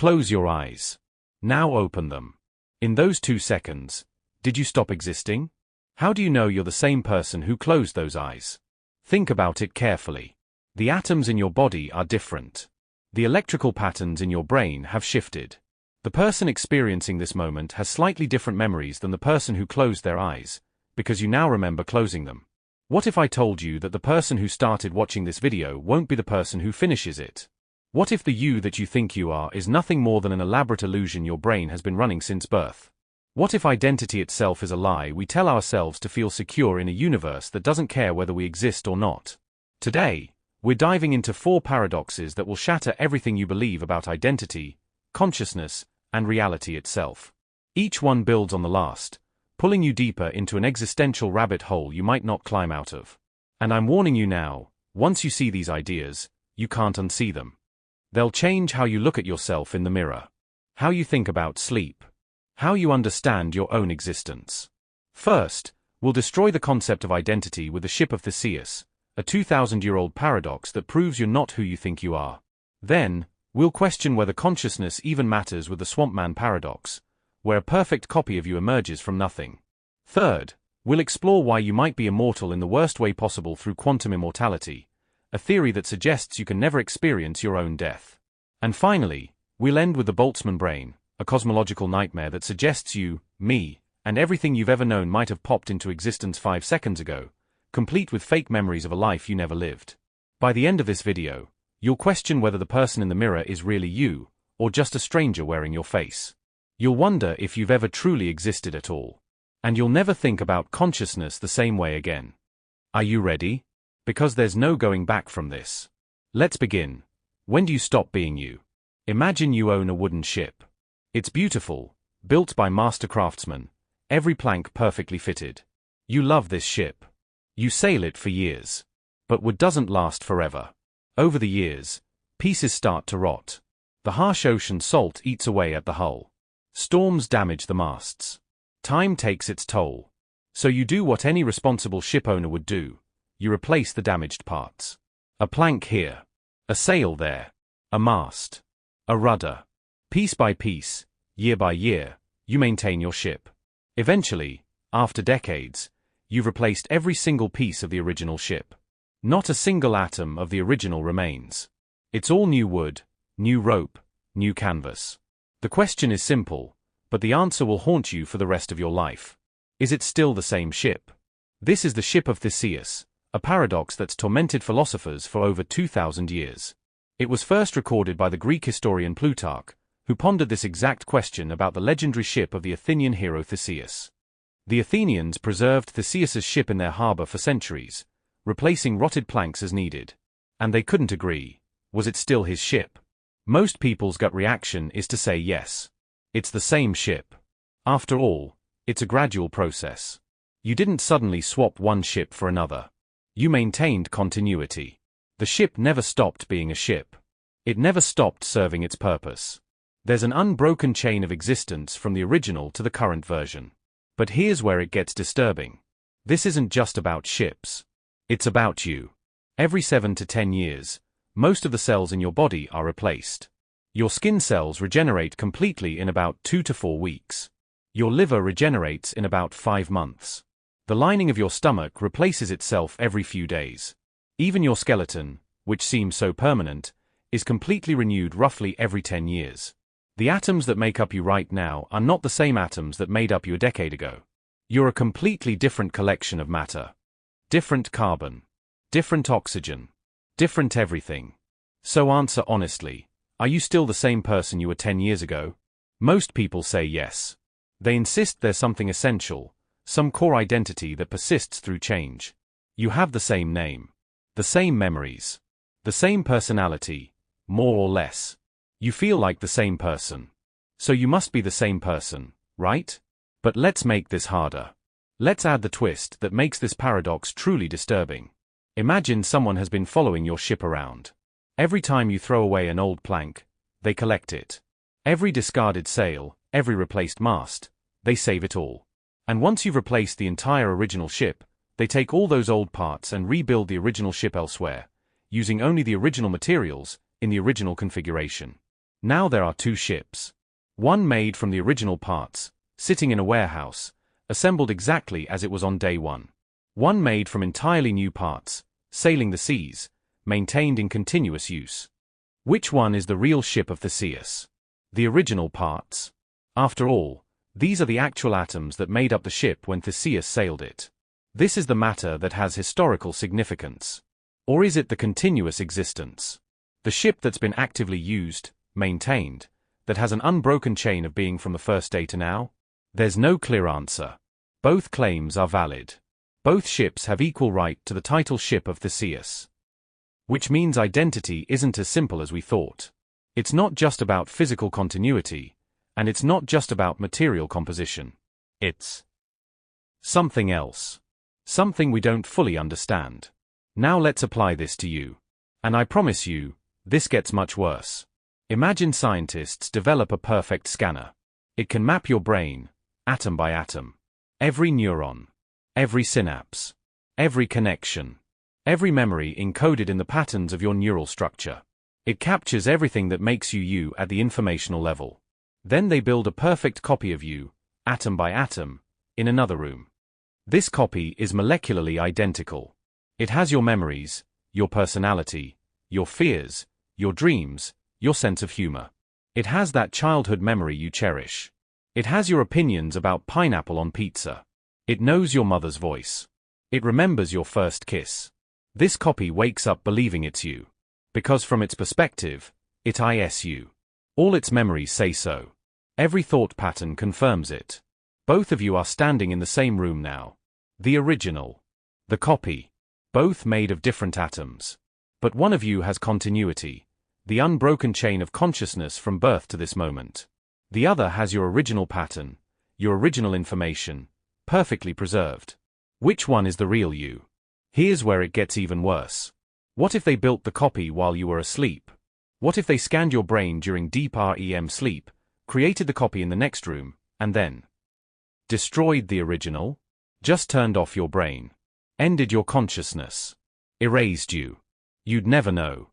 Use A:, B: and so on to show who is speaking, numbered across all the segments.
A: Close your eyes. Now open them. In those 2 seconds, did you stop existing? How do you know you're the same person who closed those eyes? Think about it carefully. The atoms in your body are different. The electrical patterns in your brain have shifted. The person experiencing this moment has slightly different memories than the person who closed their eyes, because you now remember closing them. What if I told you that the person who started watching this video won't be the person who finishes it? What if the you that you think you are is nothing more than an elaborate illusion your brain has been running since birth? What if identity itself is a lie we tell ourselves to feel secure in a universe that doesn't care whether we exist or not? Today, we're diving into 4 paradoxes that will shatter everything you believe about identity, consciousness, and reality itself. Each one builds on the last, pulling you deeper into an existential rabbit hole you might not climb out of. And I'm warning you now, once you see these ideas, you can't unsee them. They'll change how you look at yourself in the mirror, how you think about sleep, how you understand your own existence. First, we'll destroy the concept of identity with the ship of Theseus, a 2,000-year-old paradox that proves you're not who you think you are. Then, we'll question whether consciousness even matters with the Swampman paradox, where a perfect copy of you emerges from nothing. Third, we'll explore why you might be immortal in the worst way possible through quantum immortality, a theory that suggests you can never experience your own death. And finally, we'll end with the Boltzmann brain, a cosmological nightmare that suggests you, me, and everything you've ever known might have popped into existence 5 seconds ago, complete with fake memories of a life you never lived. By the end of this video, you'll question whether the person in the mirror is really you, or just a stranger wearing your face. You'll wonder if you've ever truly existed at all. And you'll never think about consciousness the same way again. Are you ready? Because there's no going back from this. Let's begin. When do you stop being you? Imagine you own a wooden ship. It's beautiful, built by master craftsmen, every plank perfectly fitted. You love this ship. You sail it for years. But wood doesn't last forever. Over the years, pieces start to rot. The harsh ocean salt eats away at the hull. Storms damage the masts. Time takes its toll. So you do what any responsible ship owner would do. You replace the damaged parts. A plank here. A sail there. A mast. A rudder. Piece by piece, year by year, you maintain your ship. Eventually, after decades, you've replaced every single piece of the original ship. Not a single atom of the original remains. It's all new wood, new rope, new canvas. The question is simple, but the answer will haunt you for the rest of your life. Is it still the same ship? This is the ship of Theseus, a paradox that's tormented philosophers for over 2,000 years. It was first recorded by the Greek historian Plutarch, who pondered this exact question about the legendary ship of the Athenian hero Theseus. The Athenians preserved Theseus's ship in their harbor for centuries, replacing rotted planks as needed. And they couldn't agree. Was it still his ship? Most people's gut reaction is to say yes. It's the same ship. After all, it's a gradual process. You didn't suddenly swap one ship for another. You maintained continuity. The ship never stopped being a ship. It never stopped serving its purpose. There's an unbroken chain of existence from the original to the current version. But here's where it gets disturbing. This isn't just about ships. It's about you. Every 7 to 10 years, most of the cells in your body are replaced. Your skin cells regenerate completely in about 2 to 4 weeks. Your liver regenerates in about 5 months. The lining of your stomach replaces itself every few days. Even your skeleton, which seems so permanent, is completely renewed roughly every 10 years. The atoms that make up you right now are not the same atoms that made up you a decade ago. You're a completely different collection of matter. Different carbon. Different oxygen. Different everything. So answer honestly, are you still the same person you were 10 years ago? Most people say yes. They insist there's something essential, some core identity that persists through change. You have the same name. The same memories. The same personality, more or less. You feel like the same person. So you must be the same person, right? But let's make this harder. Let's add the twist that makes this paradox truly disturbing. Imagine someone has been following your ship around. Every time you throw away an old plank, they collect it. Every discarded sail, every replaced mast, they save it all. And once you've replaced the entire original ship, they take all those old parts and rebuild the original ship elsewhere, using only the original materials, in the original configuration. Now there are two ships. One made from the original parts, sitting in a warehouse, assembled exactly as it was on day one. One made from entirely new parts, sailing the seas, maintained in continuous use. Which one is the real ship of Theseus? The original parts? After all, these are the actual atoms that made up the ship when Theseus sailed it. This is the matter that has historical significance. Or is it the continuous existence? The ship that's been actively used, maintained, that has an unbroken chain of being from the first day to now? There's no clear answer. Both claims are valid. Both ships have equal right to the title Ship of Theseus. Which means identity isn't as simple as we thought. It's not just about physical continuity, and it's not just about material composition. It's something else. Something we don't fully understand. Now let's apply this to you. And I promise you, this gets much worse. Imagine scientists develop a perfect scanner. It can map your brain, atom by atom. Every neuron. Every synapse. Every connection. Every memory encoded in the patterns of your neural structure. It captures everything that makes you you at the informational level. Then they build a perfect copy of you, atom by atom, in another room. This copy is molecularly identical. It has your memories, your personality, your fears, your dreams, your sense of humor. It has that childhood memory you cherish. It has your opinions about pineapple on pizza. It knows your mother's voice. It remembers your first kiss. This copy wakes up believing it's you. Because from its perspective, it is you. All its memories say so. Every thought pattern confirms it. Both of you are standing in the same room now. The original. The copy. Both made of different atoms. But one of you has continuity, the unbroken chain of consciousness from birth to this moment. The other has your original pattern, your original information, perfectly preserved. Which one is the real you? Here's where it gets even worse. What if they built the copy while you were asleep? What if they scanned your brain during deep REM sleep, created the copy in the next room, and then destroyed the original? Just turned off your brain. Ended your consciousness. Erased you. You'd never know.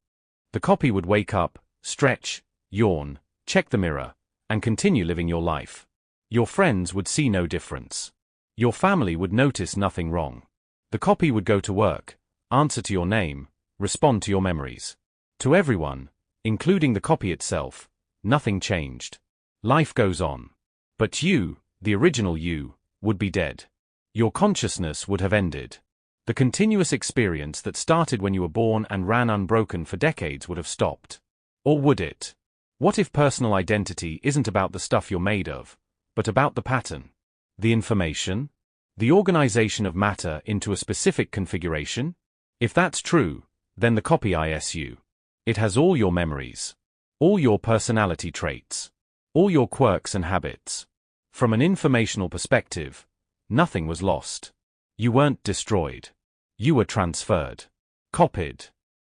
A: The copy would wake up, stretch, yawn, check the mirror, and continue living your life. Your friends would see no difference. Your family would notice nothing wrong. The copy would go to work, answer to your name, respond to your memories. To everyone, including the copy itself, nothing changed. Life goes on. But you, the original you, would be dead. Your consciousness would have ended. The continuous experience that started when you were born and ran unbroken for decades would have stopped. Or would it? What if personal identity isn't about the stuff you're made of, but about the pattern? The information? The organization of matter into a specific configuration? If that's true, then the copy is you. It has all your memories. All your personality traits. All your quirks and habits. From an informational perspective, nothing was lost. You weren't destroyed. You were transferred. Copied.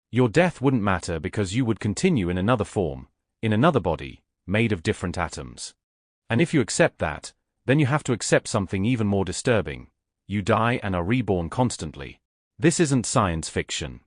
A: Your death wouldn't matter because you would continue in another form, in another body, made of different atoms. And if you accept that, then you have to accept something even more disturbing. You die and are reborn constantly. This isn't science fiction.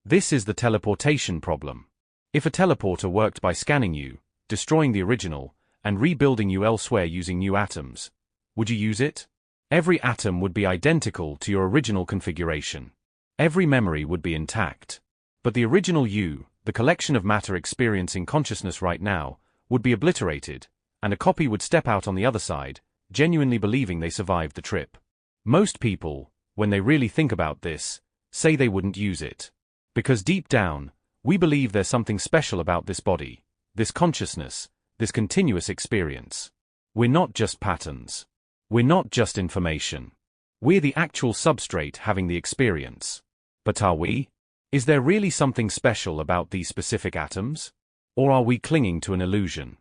A: This is the teleportation problem. If a teleporter worked by scanning you, destroying the original, and rebuilding you elsewhere using new atoms, would you use it? Every atom would be identical to your original configuration. Every memory would be intact. But the original you, the collection of matter experiencing consciousness right now, would be obliterated, and a copy would step out on the other side, genuinely believing they survived the trip. Most people, when they really think about this, say they wouldn't use it. Because deep down, we believe there's something special about this body, this consciousness, this continuous experience. We're not just patterns. We're not just information. We're the actual substrate having the experience. But are we? Is there really something special about these specific atoms? Or are we clinging to an illusion?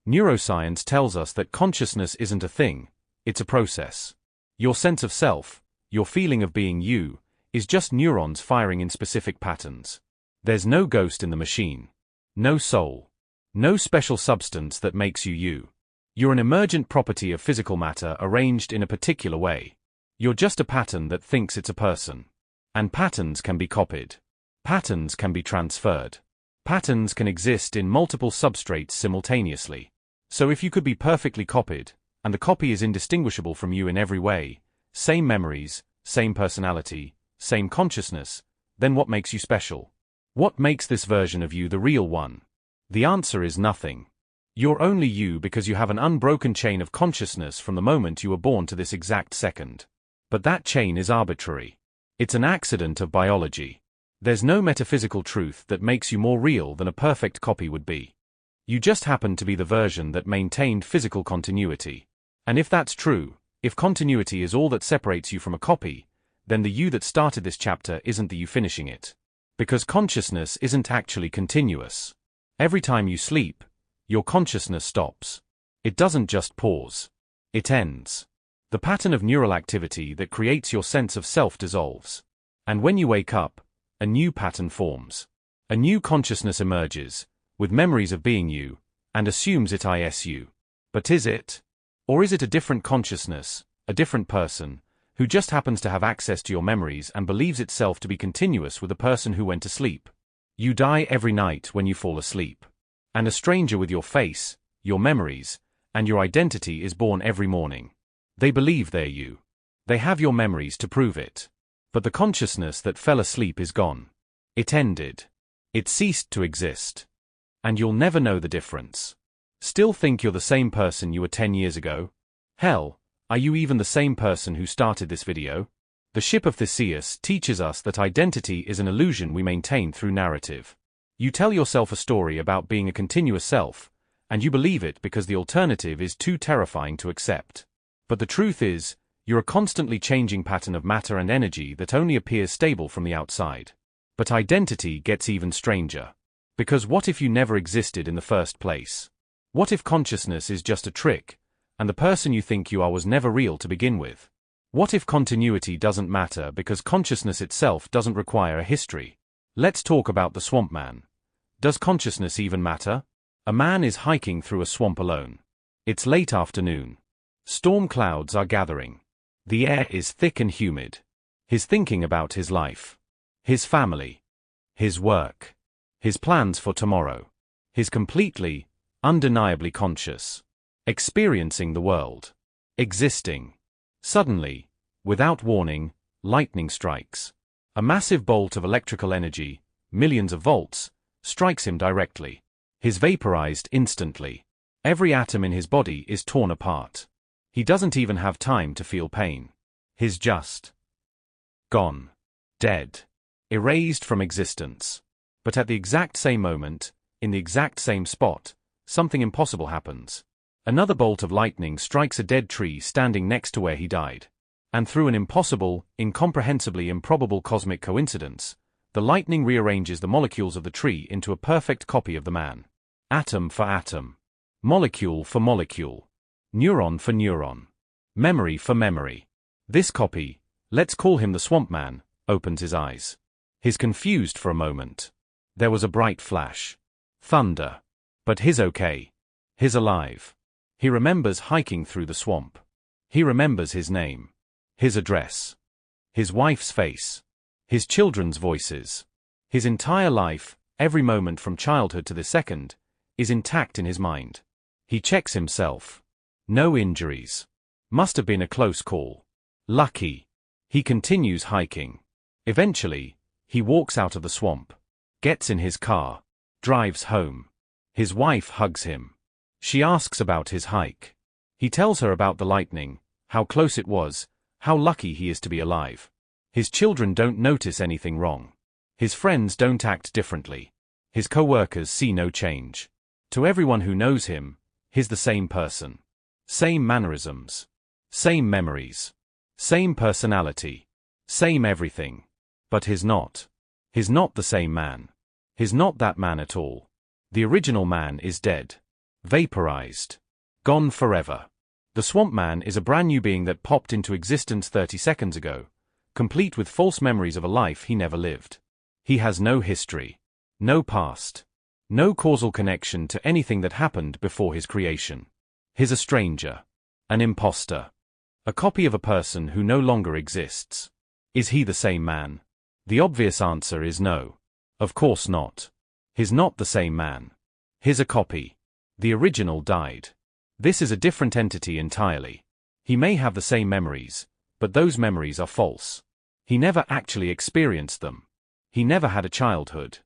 A: Neuroscience tells us that consciousness isn't a thing, it's a process. Your sense of self, your feeling of being you, is just neurons firing in specific patterns. There's no ghost in the machine. No soul. No special substance that makes you you. You're an emergent property of physical matter arranged in a particular way. You're just a pattern that thinks it's a person. And patterns can be copied. Patterns can be transferred. Patterns can exist in multiple substrates simultaneously. So if you could be perfectly copied, and the copy is indistinguishable from you in every way, same memories, same personality, same consciousness, then what makes you special? What makes this version of you the real one? The answer is nothing. You're only you because you have an unbroken chain of consciousness from the moment you were born to this exact second. But that chain is arbitrary. It's an accident of biology. There's no metaphysical truth that makes you more real than a perfect copy would be. You just happen to be the version that maintained physical continuity. And if that's true, if continuity is all that separates you from a copy, then the you that started this chapter isn't the you finishing it. Because consciousness isn't actually continuous. Every time you sleep, your consciousness stops. It doesn't just pause. It ends. The pattern of neural activity that creates your sense of self dissolves. And when you wake up, a new pattern forms. A new consciousness emerges, with memories of being you, and assumes it is you. But is it? Or is it a different consciousness, a different person, who just happens to have access to your memories and believes itself to be continuous with the person who went to sleep? You die every night when you fall asleep. And a stranger with your face, your memories, and your identity is born every morning. They believe they're you. They have your memories to prove it. But the consciousness that fell asleep is gone. It ended. It ceased to exist. And you'll never know the difference. Still think you're the same person you were 10 years ago? Hell, are you even the same person who started this video? The ship of Theseus teaches us that identity is an illusion we maintain through narrative. You tell yourself a story about being a continuous self, and you believe it because the alternative is too terrifying to accept. But the truth is, you're a constantly changing pattern of matter and energy that only appears stable from the outside. But identity gets even stranger. Because what if you never existed in the first place? What if consciousness is just a trick, and the person you think you are was never real to begin with? What if continuity doesn't matter because consciousness itself doesn't require a history? Let's talk about the swamp man. Does consciousness even matter? A man is hiking through a swamp alone. It's late afternoon. Storm clouds are gathering. The air is thick and humid. He's thinking about his life. His family. His work. His plans for tomorrow. He's completely, undeniably conscious. Experiencing the world. Existing. Suddenly, without warning, lightning strikes. A massive bolt of electrical energy, millions of volts, strikes him directly. He's vaporized instantly. Every atom in his body is torn apart. He doesn't even have time to feel pain. He's just gone. Dead. Erased from existence. But at the exact same moment, in the exact same spot, something impossible happens. Another bolt of lightning strikes a dead tree standing next to where he died. And through an impossible, incomprehensibly improbable cosmic coincidence, the lightning rearranges the molecules of the tree into a perfect copy of the man. Atom for atom. Molecule for molecule. Neuron for neuron. Memory for memory. This copy, let's call him the swamp man, opens his eyes. He's confused for a moment. There was a bright flash. Thunder. But he's okay. He's alive. He remembers hiking through the swamp. He remembers his name. His address. His wife's face. His children's voices. His entire life, every moment from childhood to this second, is intact in his mind. He checks himself. No injuries. Must have been a close call. Lucky. He continues hiking. Eventually, he walks out of the swamp. Gets in his car. Drives home. His wife hugs him. She asks about his hike. He tells her about the lightning, how close it was, how lucky he is to be alive. His children don't notice anything wrong. His friends don't act differently. His co-workers see no change. To everyone who knows him, he's the same person. Same mannerisms. Same memories. Same personality. Same everything. But he's not. He's not the same man. He's not that man at all. The original man is dead. Vaporized. Gone forever. The swamp man is a brand new being that popped into existence 30 seconds ago, complete with false memories of a life he never lived. He has no history. No past. No causal connection to anything that happened before his creation. He's a stranger. An imposter. A copy of a person who no longer exists. Is he the same man? The obvious answer is no. Of course not. His not the same man. His a copy. The original died. This is a different entity entirely. He may have the same memories, but those memories are false. He never actually experienced them. He never had a childhood.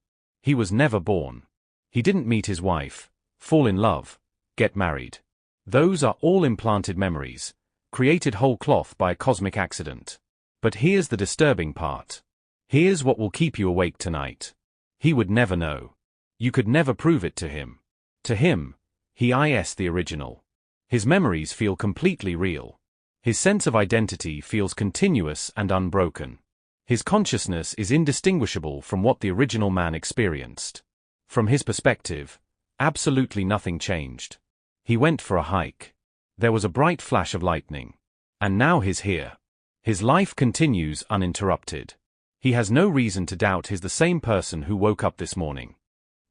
A: He was never born. He didn't meet his wife, fall in love, get married. Those are all implanted memories, created whole cloth by a cosmic accident. But here's the disturbing part. Here's what will keep you awake tonight. He would never know. You could never prove it to him. To him, he is the original. His memories feel completely real. His sense of identity feels continuous and unbroken. His consciousness is indistinguishable from what the original man experienced. From his perspective, absolutely nothing changed. He went for a hike. There was a bright flash of lightning. And now he's here. His life continues uninterrupted. He has no reason to doubt he's the same person who woke up this morning.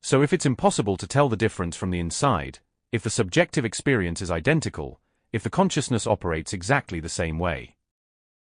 A: So if it's impossible to tell the difference from the inside, if the subjective experience is identical, if the consciousness operates exactly the same way,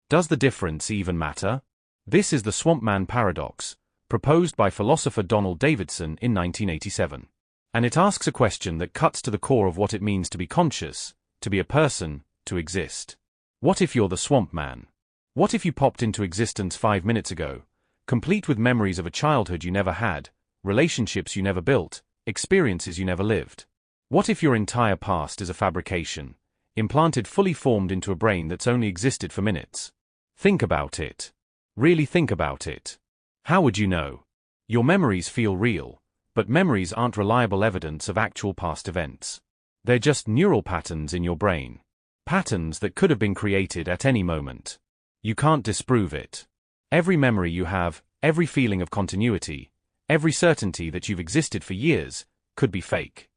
A: does the difference even matter? This is the Swamp Man paradox, proposed by philosopher Donald Davidson in 1987. And it asks a question that cuts to the core of what it means to be conscious, to be a person, to exist. What if you're the Swamp Man? What if you popped into existence 5 minutes ago, complete with memories of a childhood you never had, relationships you never built, experiences you never lived? What if your entire past is a fabrication, implanted fully formed into a brain that's only existed for minutes? Think about it. Really think about it. How would you know? Your memories feel real, but memories aren't reliable evidence of actual past events. They're just neural patterns in your brain. Patterns that could have been created at any moment. You can't disprove it. Every memory you have, every feeling of continuity, every certainty that you've existed for years, could be fake.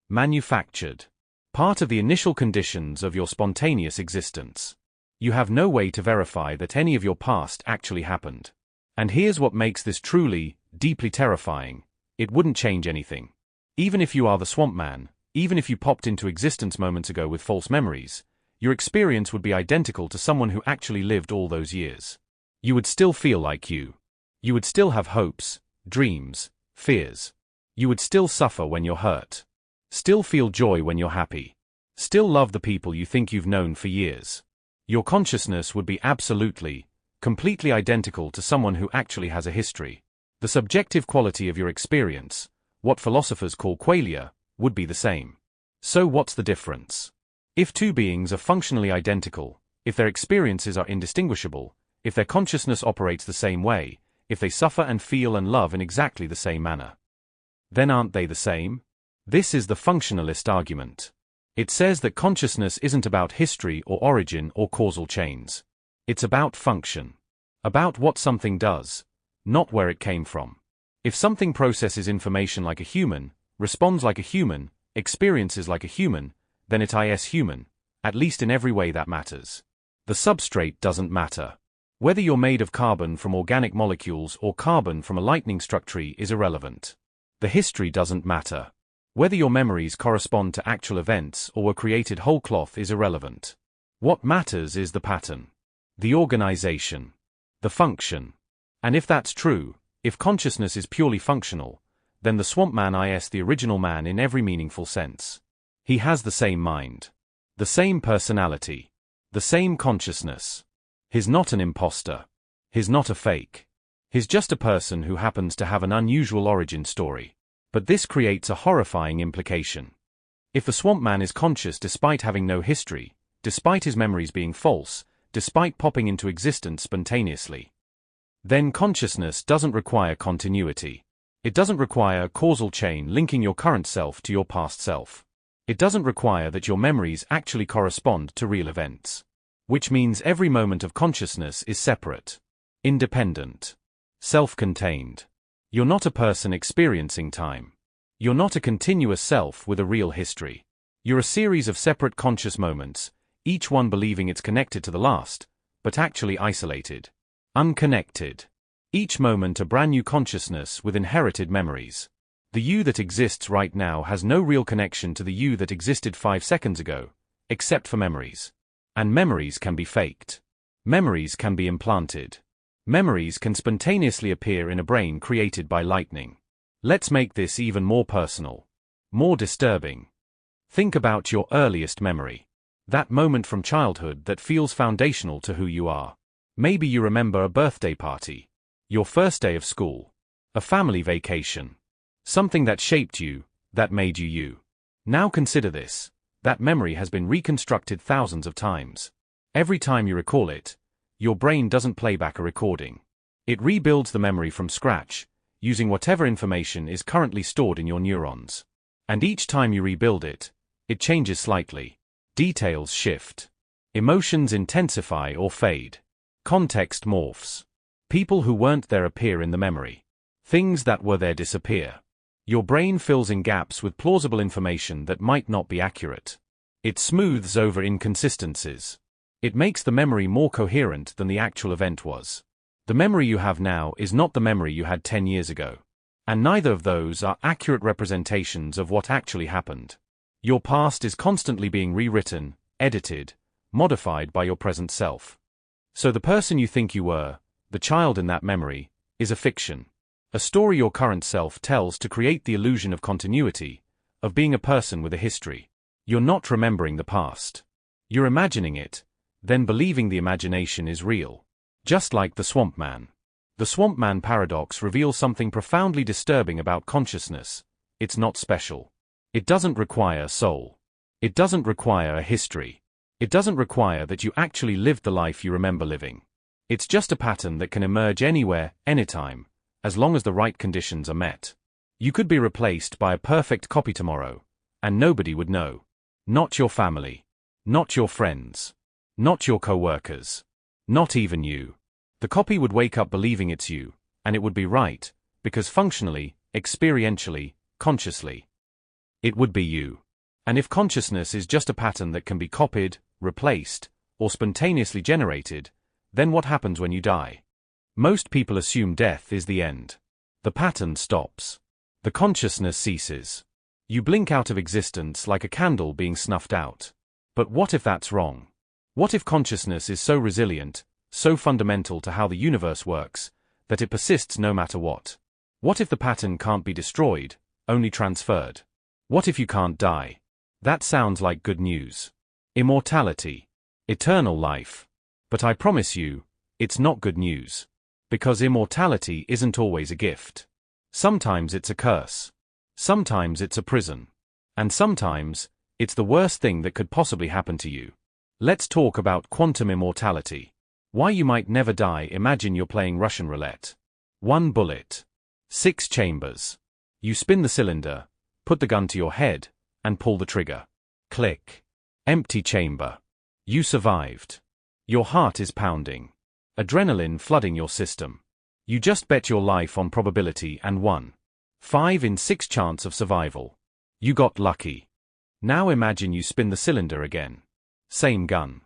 A: Manufactured. Part of the initial conditions of your spontaneous existence. You have no way to verify that any of your past actually happened. And here's what makes this truly, deeply terrifying. It wouldn't change anything. Even if you are the Swamp Man, even if you popped into existence moments ago with false memories, your experience would be identical to someone who actually lived all those years. You would still feel like you. You would still have hopes, dreams, fears. You would still suffer when you're hurt. Still feel joy when you're happy. Still love the people you think you've known for years. Your consciousness would be absolutely, completely identical to someone who actually has a history. The subjective quality of your experience, what philosophers call qualia, would be the same. So what's the difference? If two beings are functionally identical, if their experiences are indistinguishable, if their consciousness operates the same way, if they suffer and feel and love in exactly the same manner, then aren't they the same? This is the functionalist argument. It says that consciousness isn't about history or origin or causal chains. It's about function. About what something does, not where it came from. If something processes information like a human, responds like a human, experiences like a human, then it is human, at least in every way that matters. The substrate doesn't matter. Whether you're made of carbon from organic molecules or carbon from a lightning struck tree is irrelevant. The history doesn't matter. Whether your memories correspond to actual events or were created whole cloth is irrelevant. What matters is the pattern, the organization, the function. And if that's true, if consciousness is purely functional, then the Swamp Man is the original man in every meaningful sense. He has the same mind, the same personality, the same consciousness. He's not an imposter. He's not a fake. He's just a person who happens to have an unusual origin story. But this creates a horrifying implication. If the Swamp Man is conscious despite having no history, despite his memories being false, despite popping into existence spontaneously, then consciousness doesn't require continuity. It doesn't require a causal chain linking your current self to your past self. It doesn't require that your memories actually correspond to real events. Which means every moment of consciousness is separate, independent, self-contained. You're not a person experiencing time. You're not a continuous self with a real history. You're a series of separate conscious moments, each one believing it's connected to the last, but actually isolated, unconnected. Each moment a brand new consciousness with inherited memories. The you that exists right now has no real connection to the you that existed 5 seconds ago, except for memories. And memories can be faked. Memories can be implanted. Memories can spontaneously appear in a brain created by lightning. Let's make this even more personal. More disturbing. Think about your earliest memory. That moment from childhood that feels foundational to who you are. Maybe you remember a birthday party, your first day of school, a family vacation. Something that shaped you, that made you you. Now consider this. That memory has been reconstructed thousands of times. Every time you recall it, your brain doesn't play back a recording. It rebuilds the memory from scratch, using whatever information is currently stored in your neurons. And each time you rebuild it, it changes slightly. Details shift. Emotions intensify or fade. Context morphs. People who weren't there appear in the memory. Things that were there disappear. Your brain fills in gaps with plausible information that might not be accurate. It smooths over inconsistencies. It makes the memory more coherent than the actual event was. The memory you have now is not the memory you had 10 years ago. And neither of those are accurate representations of what actually happened. Your past is constantly being rewritten, edited, modified by your present self. So the person you think you were, the child in that memory, is a fiction. A story your current self tells to create the illusion of continuity, of being a person with a history. You're not remembering the past. You're imagining it, then believing the imagination is real. Just like the Swamp Man. The Swamp Man paradox reveals something profoundly disturbing about consciousness. It's not special. It doesn't require a soul. It doesn't require a history. It doesn't require that you actually lived the life you remember living. It's just a pattern that can emerge anywhere, anytime, as long as the right conditions are met. You could be replaced by a perfect copy tomorrow, and nobody would know. Not your family. Not your friends. Not your co-workers. Not even you. The copy would wake up believing it's you, and it would be right, because functionally, experientially, consciously, it would be you. And if consciousness is just a pattern that can be copied, replaced, or spontaneously generated, then what happens when you die? Most people assume death is the end. The pattern stops. The consciousness ceases. You blink out of existence like a candle being snuffed out. But what if that's wrong? What if consciousness is so resilient, so fundamental to how the universe works, that it persists no matter what? What if the pattern can't be destroyed, only transferred? What if you can't die? That sounds like good news. Immortality. Eternal life. But I promise you, it's not good news. Because immortality isn't always a gift. Sometimes it's a curse. Sometimes it's a prison. And sometimes, it's the worst thing that could possibly happen to you. Let's talk about quantum immortality. Why you might never die. Imagine you're playing Russian roulette. 1 bullet. 6 chambers. You spin the cylinder, put the gun to your head, and pull the trigger. Click. Empty chamber. You survived. Your heart is pounding. Adrenaline flooding your system. You just bet your life on probability and won. 5 in 6 chance of survival. You got lucky. Now imagine you spin the cylinder again. Same gun.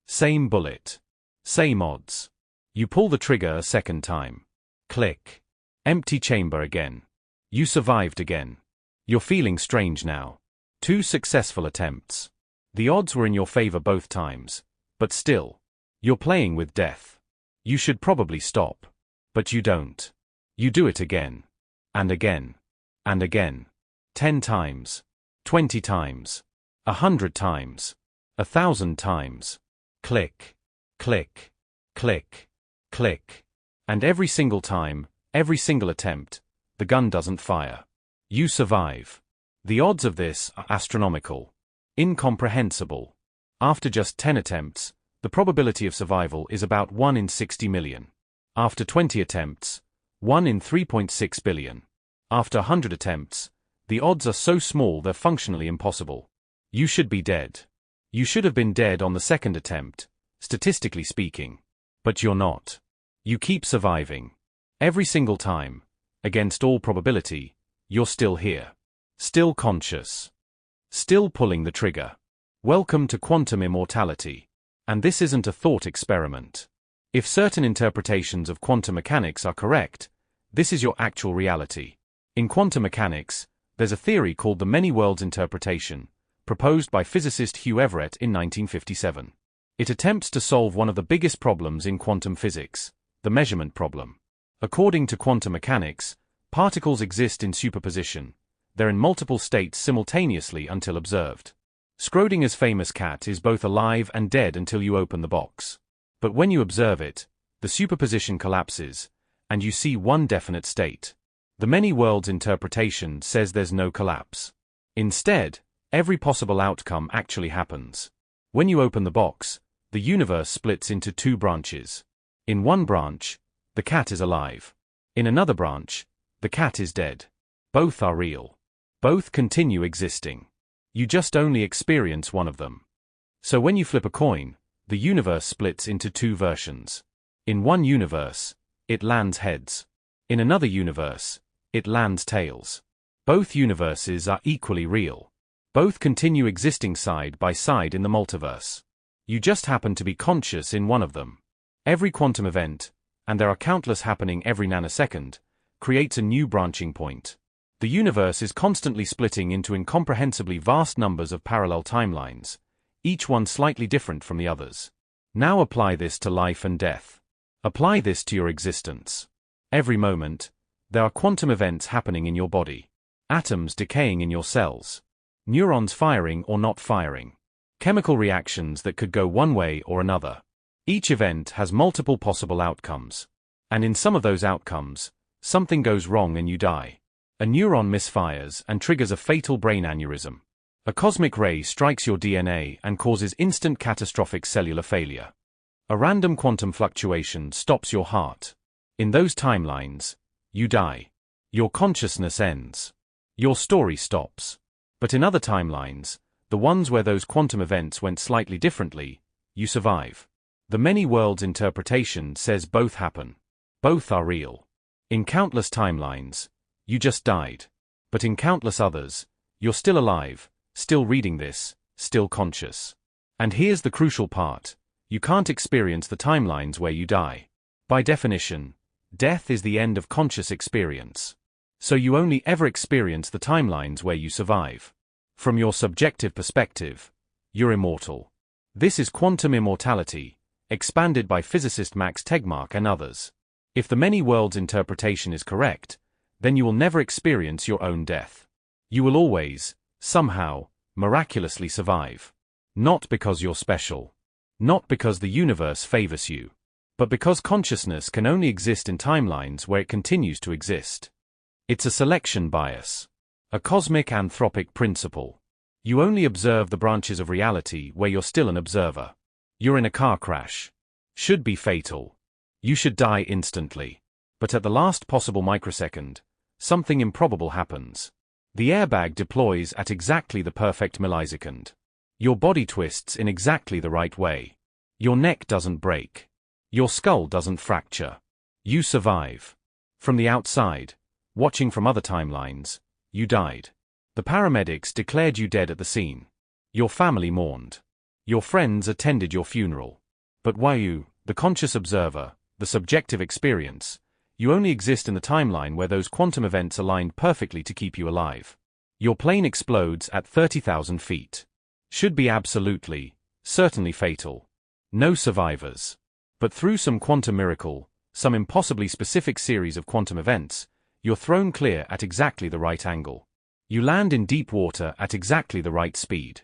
A: Same bullet. Same odds. You pull the trigger a second time. Click. Empty chamber again. You survived again. You're feeling strange now. 2 successful attempts. The odds were in your favor both times. But still. You're playing with death. You should probably stop. But you don't. You do it again. And again. And again. 10 times. 20 times. 100 times. 1,000 times. Click. Click. Click. Click. And every single time, every single attempt, the gun doesn't fire. You survive. The odds of this are astronomical. Incomprehensible. After just 10 attempts, the probability of survival is about 1 in 60 million. After 20 attempts, 1 in 3.6 billion. After 100 attempts, the odds are so small they're functionally impossible. You should be dead. You should have been dead on the second attempt, statistically speaking. But you're not. You keep surviving. Every single time, against all probability, you're still here. Still conscious. Still pulling the trigger. Welcome to quantum immortality. And this isn't a thought experiment. If certain interpretations of quantum mechanics are correct, this is your actual reality. In quantum mechanics, there's a theory called the many worlds interpretation, proposed by physicist Hugh Everett in 1957. It attempts to solve one of the biggest problems in quantum physics, the measurement problem. According to quantum mechanics, Particles exist in superposition. They're in multiple states simultaneously until observed. Schrödinger's famous cat is both alive and dead until you open the box. But when you observe it, the superposition collapses, and you see one definite state. The many worlds interpretation says there's no collapse. Instead, every possible outcome actually happens. When you open the box, the universe splits into two branches. In one branch, the cat is alive. In another branch, the cat is dead. Both are real. Both continue existing. You just only experience one of them. So when you flip a coin, the universe splits into two versions. In one universe, it lands heads. In another universe, it lands tails. Both universes are equally real. Both continue existing side by side in the multiverse. You just happen to be conscious in one of them. Every quantum event, and there are countless happening every nanosecond, creates a new branching point. The universe is constantly splitting into incomprehensibly vast numbers of parallel timelines, each one slightly different from the others. Now apply this to life and death. Apply this to your existence. Every moment, there are quantum events happening in your body. Atoms decaying in your cells. Neurons firing or not firing. Chemical reactions that could go one way or another. Each event has multiple possible outcomes. And in some of those outcomes, something goes wrong and you die. A neuron misfires and triggers a fatal brain aneurysm. A cosmic ray strikes your DNA and causes instant catastrophic cellular failure. A random quantum fluctuation stops your heart. In those timelines, you die. Your consciousness ends. Your story stops. But in other timelines, the ones where those quantum events went slightly differently, you survive. The many worlds interpretation says both happen. Both are real. In countless timelines, you just died. But in countless others, you're still alive, still reading this, still conscious. And here's the crucial part. You can't experience the timelines where you die. By definition, death is the end of conscious experience. So you only ever experience the timelines where you survive. From your subjective perspective, you're immortal. This is quantum immortality, expanded by physicist Max Tegmark and others. If the many worlds interpretation is correct, then you will never experience your own death. You will always, somehow, miraculously survive. Not because you're special. Not because the universe favors you. But because consciousness can only exist in timelines where it continues to exist. It's a selection bias. A cosmic anthropic principle. You only observe the branches of reality where you're still an observer. You're in a car crash. Should be fatal. You should die instantly. But at the last possible microsecond, something improbable happens. The airbag deploys at exactly the perfect millisecond. Your body twists in exactly the right way. Your neck doesn't break. Your skull doesn't fracture. You survive. From the outside, watching from other timelines, you died. The paramedics declared you dead at the scene. Your family mourned. Your friends attended your funeral. But why you, the conscious observer, the subjective experience, you only exist in the timeline where those quantum events aligned perfectly to keep you alive. Your plane explodes at 30,000 feet. Should be absolutely, certainly fatal. No survivors. But through some quantum miracle, some impossibly specific series of quantum events, you're thrown clear at exactly the right angle. You land in deep water at exactly the right speed.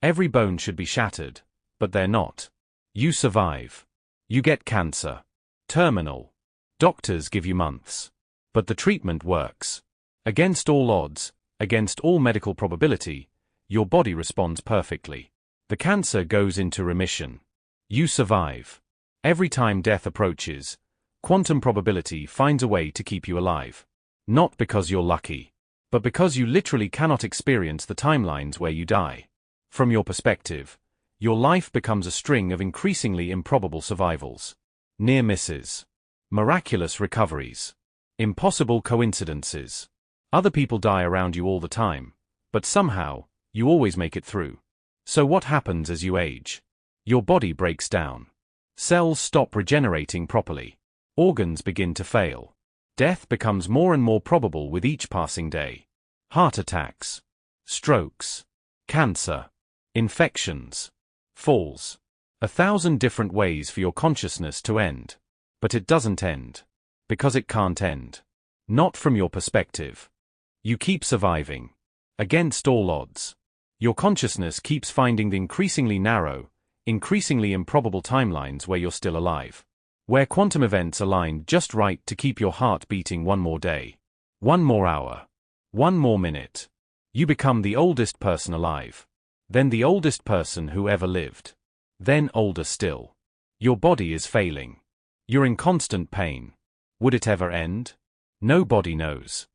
A: Every bone should be shattered, but they're not. You survive. You get cancer. Terminal. Doctors give you months. But the treatment works. Against all odds, against all medical probability, your body responds perfectly. The cancer goes into remission. You survive. Every time death approaches, quantum probability finds a way to keep you alive. Not because you're lucky, but because you literally cannot experience the timelines where you die. From your perspective, your life becomes a string of increasingly improbable survivals. Near misses. Miraculous recoveries. Impossible coincidences. Other people die around you all the time, but somehow, you always make it through. So what happens as you age? Your body breaks down. Cells stop regenerating properly. Organs begin to fail. Death becomes more and more probable with each passing day. Heart attacks. Strokes. Cancer. Infections. Falls. 1,000 different ways for your consciousness to end. But it doesn't end. Because it can't end. Not from your perspective. You keep surviving. Against all odds. Your consciousness keeps finding the increasingly narrow, increasingly improbable timelines where you're still alive. Where quantum events align just right to keep your heart beating one more day. One more hour. One more minute. You become the oldest person alive. Then the oldest person who ever lived. Then older still. Your body is failing. You're in constant pain. Would it ever end? Nobody knows.